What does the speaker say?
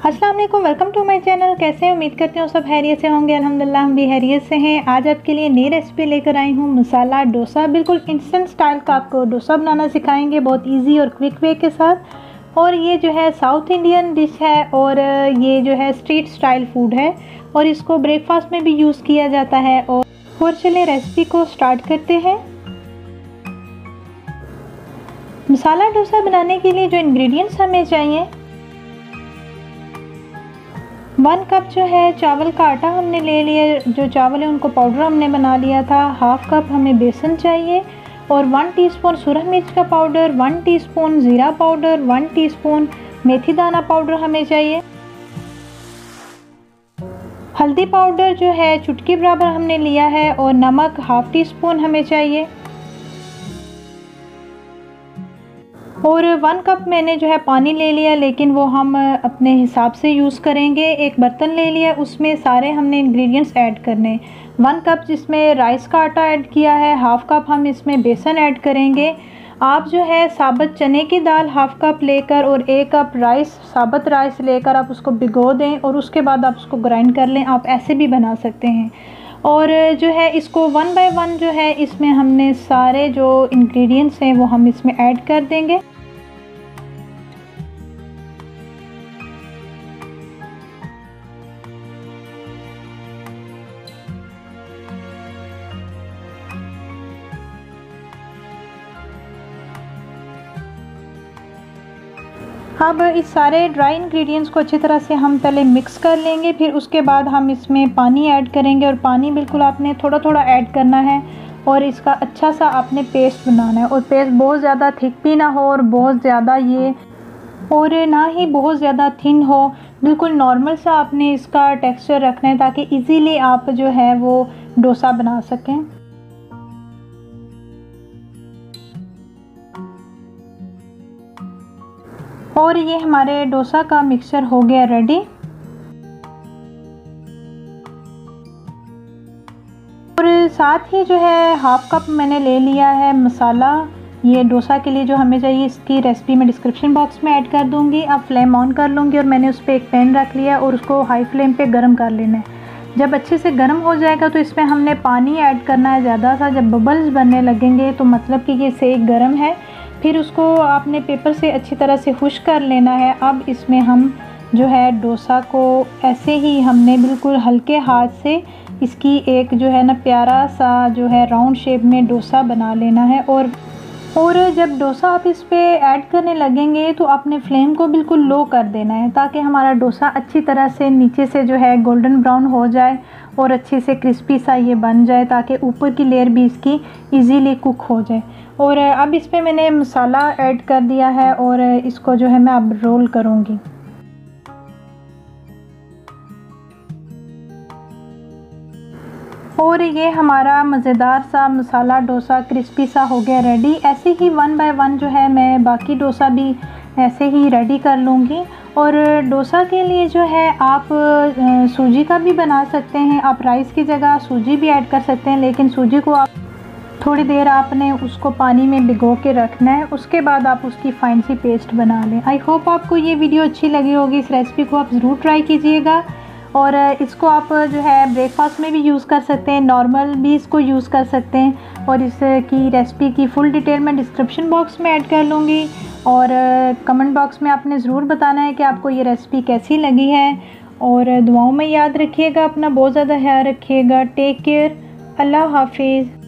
अस्सलाम वालेकुम, welcome to my channel. कैसे हैं? उम्मीद करती हूँ सब हैरियत से होंगे। अल्हम्दुलिल्लाह हम भी हैरियत से हैं। आज आपके लिए नई रेसिपी लेकर आई हूँ, मसाला डोसा। बिल्कुल इंस्टेंट स्टाइल का आपको डोसा बनाना सिखाएंगे, बहुत इजी और क्विक वे के साथ। और ये जो है साउथ इंडियन डिश है और ये जो है स्ट्रीट स्टाइल फूड है और इसको ब्रेकफास्ट में भी यूज़ किया जाता है। और चलिए रेसिपी को स्टार्ट करते हैं। मसाला डोसा बनाने के लिए जो इंग्रेडिएंट्स हमें चाहिए, 1 कप जो है चावल का आटा हमने ले लिया। जो चावल है उनको पाउडर हमने बना लिया था। 1/2 कप हमें बेसन चाहिए और 1 टीस्पून सूरज मिर्च का पाउडर, 1 टीस्पून ज़ीरा पाउडर, 1 टीस्पून मेथी दाना पाउडर हमें चाहिए। हल्दी पाउडर जो है चुटकी बराबर हमने लिया है और नमक 1/2 टीस्पून हमें चाहिए। और 1 कप मैंने जो है पानी ले लिया, लेकिन वो हम अपने हिसाब से यूज़ करेंगे। एक बर्तन ले लिया, उसमें सारे हमने इंग्रेडिएंट्स ऐड करने। 1 कप जिसमें राइस का आटा ऐड किया है, 1/2 कप हम इसमें बेसन ऐड करेंगे। आप जो है साबुत चने की दाल 1/2 कप लेकर और 1 कप राइस, साबुत राइस लेकर आप उसको भिगो दें और उसके बाद आप उसको ग्राइंड कर लें। आप ऐसे भी बना सकते हैं। और जो है इसको 1 बाय 1 जो है इसमें हमने सारे जो इंग्रेडिएंट्स हैं वो हम इसमें ऐड कर देंगे। अब इस सारे ड्राई इंग्रेडिएंट्स को अच्छी तरह से हम पहले मिक्स कर लेंगे, फिर उसके बाद हम इसमें पानी ऐड करेंगे। और पानी बिल्कुल आपने थोड़ा थोड़ा ऐड करना है और इसका अच्छा सा आपने पेस्ट बनाना है। और पेस्ट बहुत ज़्यादा थिक भी ना हो और बहुत ज़्यादा और ना ही बहुत ज़्यादा थिन हो। बिल्कुल नॉर्मल सा आपने इसका टेक्सचर रखना है ताकि इजीली आप जो है वो डोसा बना सकें। और ये हमारे डोसा का मिक्सचर हो गया रेडी। और साथ ही जो है 1/2 कप मैंने ले लिया है मसाला। ये डोसा के लिए जो हमें चाहिए, इसकी रेसिपी मैं डिस्क्रिप्शन बॉक्स में ऐड कर दूंगी। आप फ्लेम ऑन कर लूँगी और मैंने उस पर एक पैन रख लिया और उसको हाई फ्लेम पे गर्म कर लेना है। जब अच्छे से गर्म हो जाएगा तो इसमें हमने पानी ऐड करना है ज़्यादा सा। जब बबल्स बनने लगेंगे तो मतलब कि ये सेक गर्म है। फिर उसको आपने पेपर से अच्छी तरह से खुश्क कर लेना है। अब इसमें हम जो है डोसा को ऐसे ही हमने बिल्कुल हल्के हाथ से इसकी एक जो है ना प्यारा सा जो है राउंड शेप में डोसा बना लेना है। और जब डोसा आप इस पे ऐड करने लगेंगे तो अपने फ्लेम को बिल्कुल लो कर देना है ताकि हमारा डोसा अच्छी तरह से नीचे से जो है गोल्डन ब्राउन हो जाए और अच्छे से क्रिस्पी सा ये बन जाए, ताकि ऊपर की लेयर भी इसकी इजीली कुक हो जाए। और अब इस पे मैंने मसाला ऐड कर दिया है और इसको जो है मैं अब रोल करूँगी। और ये हमारा मज़ेदार सा मसाला डोसा क्रिस्पी सा हो गया रेडी। ऐसे ही 1 बाय 1 जो है मैं बाकी डोसा भी ऐसे ही रेडी कर लूँगी। और डोसा के लिए जो है आप सूजी का भी बना सकते हैं। आप राइस की जगह सूजी भी ऐड कर सकते हैं, लेकिन सूजी को आप थोड़ी देर आपने उसको पानी में भिगो के रखना है। उसके बाद आप उसकी फाइन सी पेस्ट बना लें। आई होप आपको ये वीडियो अच्छी लगी होगी। इस रेसिपी को आप ज़रूर ट्राई कीजिएगा। और इसको आप जो है ब्रेकफास्ट में भी यूज़ कर सकते हैं, नॉर्मल भी इसको यूज़ कर सकते हैं। और इसकी रेसिपी की फुल डिटेल मैं डिस्क्रिप्शन बॉक्स में ऐड कर लूँगी। और कमेंट बॉक्स में आपने ज़रूर बताना है कि आपको ये रेसिपी कैसी लगी है। और दुआओं में याद रखिएगा, अपना बहुत ज़्यादा ख्याल रखिएगा। टेक केयर, अल्लाह हाफिज़।